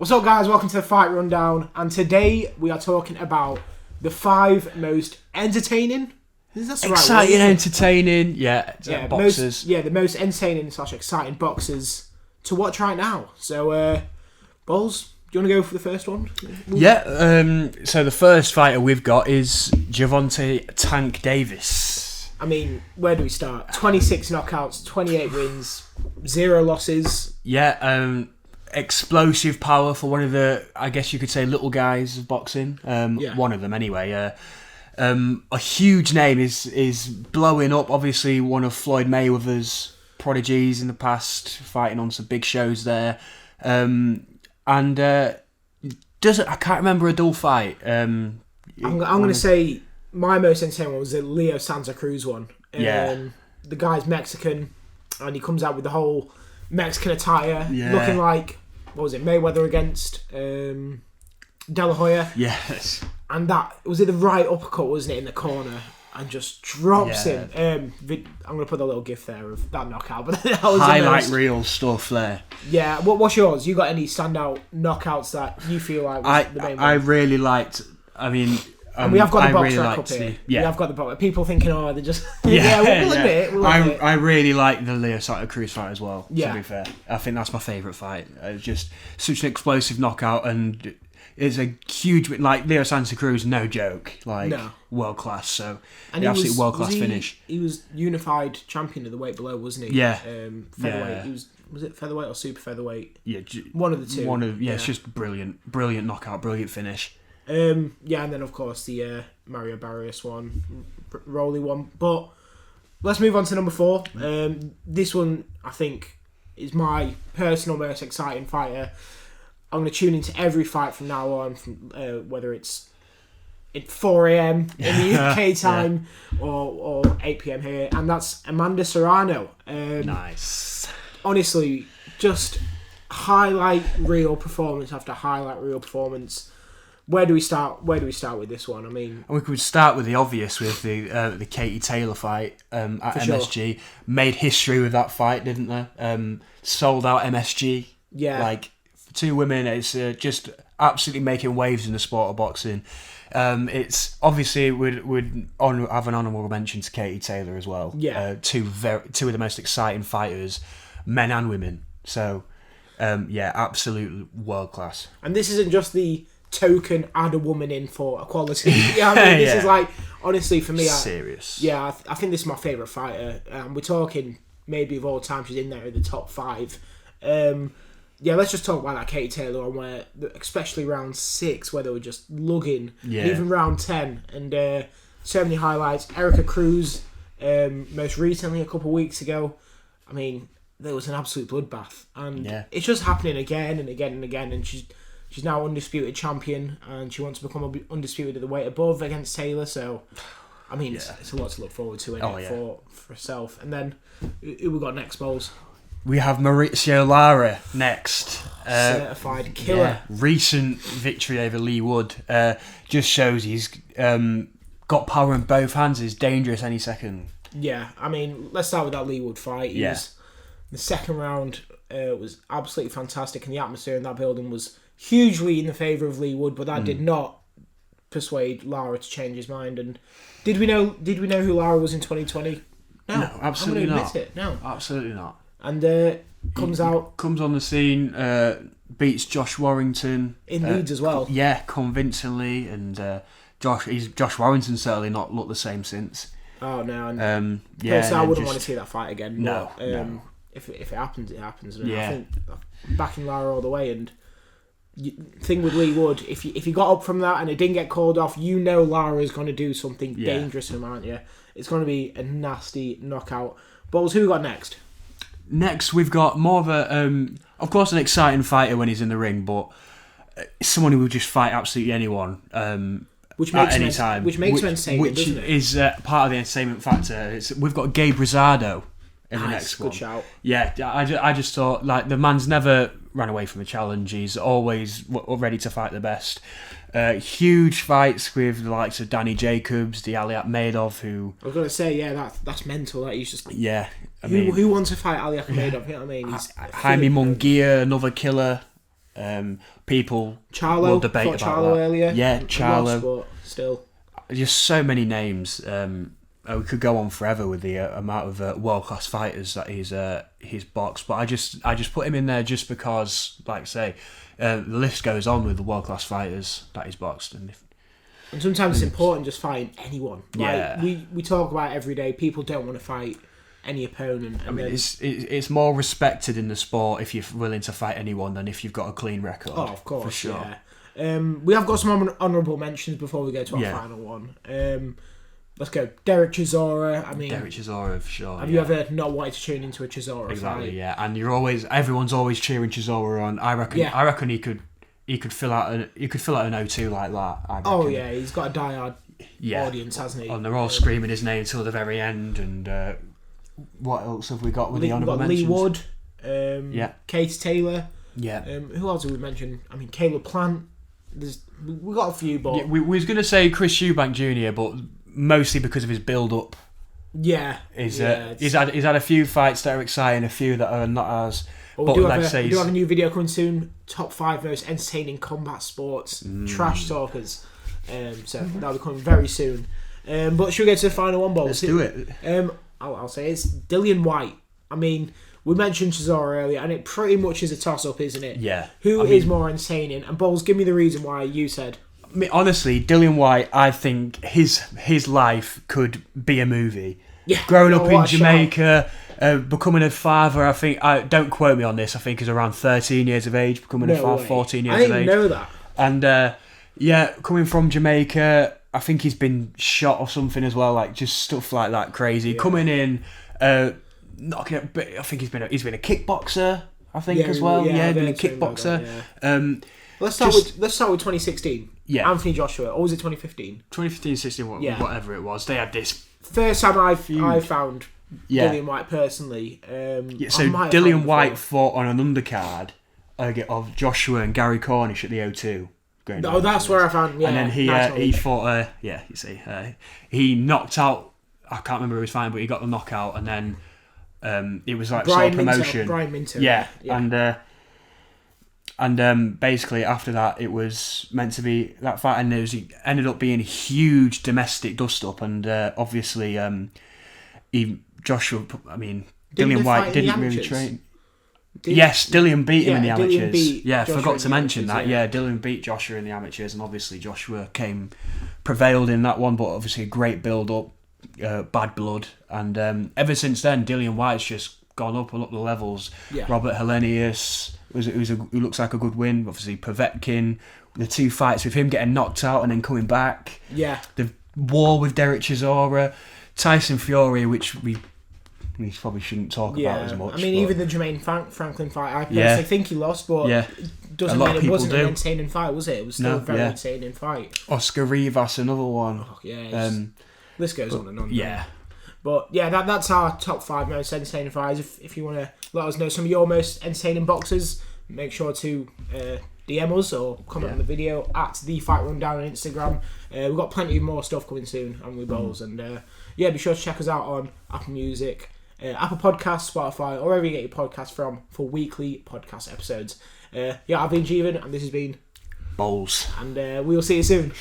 What's up, guys? Welcome to the Fight Rundown, and today we are talking about the 5 most entertaining, exciting, entertaining, boxers. The most entertaining / exciting boxers to watch right now. So, Balls, do you want to go for the first one? So the first fighter we've got is Gervonta Tank Davis. I mean, where do we start? 26 knockouts, 28 wins, 0 losses. Explosive power for one of the, I guess you could say, little guys of boxing. One of them, anyway. A huge name is blowing up. Obviously, one of Floyd Mayweather's prodigies in the past, fighting on some big shows there. I can't remember a dull fight. I'm going to say my most entertaining one was the Leo Santa Cruz one. The guy's Mexican, and he comes out with the whole Mexican attire, looking like, what was it, Mayweather against De La Hoya? Yes. And that, was it the right uppercut, wasn't it, in the corner? And just drops him. I'm going to put a little gif there of that knockout. But that was highlight reel stuff there. Yeah, what's yours? You got any standout knockouts that you feel like was the main one? I really liked, and we have got the box rack up here. We have got the box. People thinking, they're just... we'll admit it. I really like the Leo Santa Cruz fight as well, to be fair. I think that's my favourite fight. It's just such an explosive knockout, and it's a huge... Like, Leo Santa Cruz, no joke. World class. So, and absolute world class finish. He was unified champion of the weight below, wasn't he? Yeah. Featherweight. He was it featherweight or super featherweight? Yeah. One of the two. It's just brilliant. Brilliant knockout, brilliant finish. And then of course the Mario Barrios one, Rolly one. But let's move on to number 4. This one I think is my personal most exciting fighter. I'm going to tune into every fight from now on, from whether it's at 4 a.m. in the UK time or 8 p.m. here, and that's Amanda Serrano. Nice. Honestly, just highlight reel performance after highlight reel performance. Where do we start with this one? I mean, we could start with the obvious, with the Katie Taylor fight at MSG. Sure. Made history with that fight, didn't they? Sold out MSG. Yeah. Like, for 2 women, it's just absolutely making waves in the sport of boxing. It's obviously would have an honourable mention to Katie Taylor as well. Yeah. Two of the most exciting fighters, men and women. So, absolutely world class. And this isn't just the token add a woman in for equality. This is like, honestly, for me, serious. I think this is my favourite fighter. We're talking maybe of all time, she's in there in the top 5. Let's just talk about that Katie Taylor one, where especially round 6, where they were just lugging, even round 10, and so many highlights. Erica Cruz, most recently a couple of weeks ago, I mean, there was an absolute bloodbath, and it's just happening again and again and again, and she's now undisputed champion, and she wants to become undisputed at the weight above against Taylor. So, I mean, it's a lot to look forward to for herself. And then, who we got next, Bowles? We have Mauricio Lara next. Certified killer. Recent victory over Lee Wood. Just shows he's got power in both hands. He's dangerous any second. Yeah, I mean, let's start with that Lee Wood fight. The second round was absolutely fantastic, and the atmosphere in that building was hugely in the favour of Lee Wood, but that did not persuade Lara to change his mind. And did we know who Lara was in 2020? No, absolutely not. No, absolutely not. And comes on the scene, beats Josh Warrington in Leeds as well. Convincingly, and Josh Warrington certainly not looked the same since. Oh no, and I wouldn't want to see that fight again. No, If it happens, it happens. And I think backing Lara all the way. And thing with Lee Wood, if you got up from that and it didn't get called off, Lara is going to do something dangerous to him, aren't you? It's going to be a nasty knockout. Balls, who we got next? Next, we've got more of a, of course, an exciting fighter when he's in the ring, but someone who will just fight absolutely anyone. Which makes at any time. Which makes sense, which doesn't it? Is part of the entertainment factor. We've got Gabe Rosado in the next one. Good shout. Yeah, I just thought, like, the man's never ran away from a challenge. He's always ready to fight the best. Huge fights with the likes of Danny Jacobs, the Ali Akhmedov, who... I was going to say, that's mental. That he's just... Yeah. Who wants to fight Ali Akhmedov? You know what I mean? Jaime Munguia, another killer. People Charlo, will debate about Charlo that. earlier. Yeah, Charlo. But still, just so many names. We could go on forever with the amount of world class fighters that he's boxed, but I just put him in there just because, like I say, the list goes on with the world class fighters that he's boxed, and sometimes it's important just fighting anyone. Yeah. Like we talk about every day. People don't want to fight any opponent. And it's more respected in the sport if you're willing to fight anyone than if you've got a clean record. Oh, of course, for sure. Yeah. We have got some honourable mentions before we go to our final one. Let's go. Derek Chisora. Derek Chisora for sure. Have you ever not wanted to tune into a Chisora exactly, fight? Yeah, and everyone's always cheering Chisora on. I reckon he could fill out an O2 like that. Oh yeah, he's got a diehard audience, hasn't he? And they're all screaming his name till the very end. And what else have we got with the honourable mentions? Lee Wood, Katie Taylor. Yeah. Who else have we mentioned? Caleb Plant. We got a few, but we was going to say Chris Eubank Jr., but mostly because of his build-up. Yeah. He's had a few fights that are exciting, a few that are not as. Well, we do have a new video coming soon. Top 5 most entertaining combat sports trash talkers. So that'll be coming very soon. But should we get to the final one, Balls? Let's do it. I'll say it's Dillian Whyte. I mean, we mentioned Chisora earlier, and it pretty much is a toss-up, isn't it? Yeah. Who is more entertaining? And Balls, give me the reason why you said. I mean, honestly, Dillian Whyte, I think his life could be a movie. Yeah. Growing up in Jamaica, becoming a father, I think, don't quote me on this, I think he's around 13 years of age, becoming a father, 14 years of age. I didn't know that. And, coming from Jamaica, I think he's been shot or something as well, like just stuff like that crazy. Yeah. Coming in, knocking up, I think he's been a kickboxer, I think, as well. Yeah, been a kickboxer. That, Let's start with 2016. Yeah. Anthony Joshua. Or was it 2015? 2015, 16, whatever it was. They had this. First time I found Dillian Whyte personally. So Dillian Whyte fought on an undercard of Joshua and Gary Cornish at the O2. That's where I found. Yeah, and then he fought. He knocked out. I can't remember who he was fighting, but he got the knockout, and then it was like sort of promotion. Brian Minto. Yeah. And basically after that, it was meant to be that fight, and it ended up being a huge domestic dust-up, and obviously, Joshua. I mean, Dillian Whyte didn't really train. Dillian beat him in the amateurs. I forgot to mention that. Yeah, Dillian beat Joshua in the amateurs, and obviously Joshua prevailed in that one, but obviously a great build-up, bad blood, and ever since then, Dillian Whyte's just gone up and up the levels. Yeah. Robert Helenius, who looks like a good win. Obviously, Povetkin, the 2 fights with him getting knocked out and then coming back. Yeah. The war with Derek Chisora, Tyson Fury, which we probably shouldn't talk about as much. I mean, even the Jermaine Franklin fight, I personally think he lost, but it doesn't mean it wasn't an entertaining fight, was it? It was still a very entertaining fight. Oscar Rivas, another one. Oh, yeah. List goes on and on. Yeah. But yeah, that's our top 5 most entertaining fights. If you want to let us know some of your most entertaining boxers, make sure to DM us or comment on the video at The Fight Rundown on Instagram. We've got plenty more stuff coming soon, and we Bowls. And be sure to check us out on Apple Music, Apple Podcasts, Spotify, or wherever you get your podcasts from for weekly podcast episodes. I've been Jeevan, and this has been Bowls. And we will see you soon.